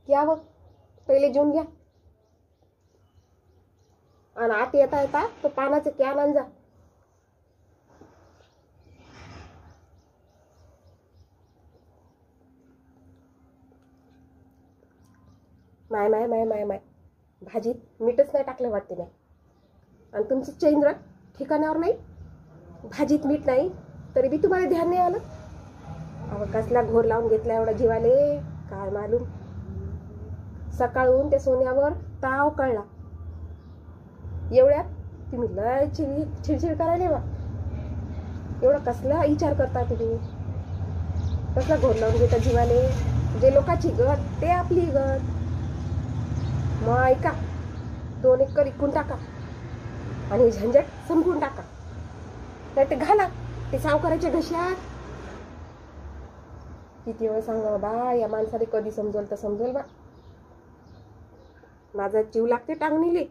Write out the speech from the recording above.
घ्या व पहिले जेवून घ्या. आणि आत येता येता तो पानाचं कॅन आण जा. माय माय माय माय माय भाजीत मीठच नाही टाकलं वाटते नाही. आणि तुमचं चैंद्र ठिकाणावर नाही. भाजीत मीठ नाही तरी बी तुम्हाला ध्यान नाही आलं. अहो कसला घोर लावून घेतला एवढा जीवाले काय मालूम. सकाळून त्या सोन्यावर ताव कळला. एवढ्यात तुम्ही लय चिडचिड करायला बा. एवढा कसला विचार करता तुम्ही. कसला घोर लावून घेता जीवाले. जे लोकांची गत ते आपली गत. मग ऐका 2 एकर इकून टाका आणि झंझट संपून टाका. नाही ते घाला ते सावकाराच्या घशात. किती वेळ सांगा बा या माणसाने कधी समजल तर समजल बा. माझा जीव लागते टांगणीले.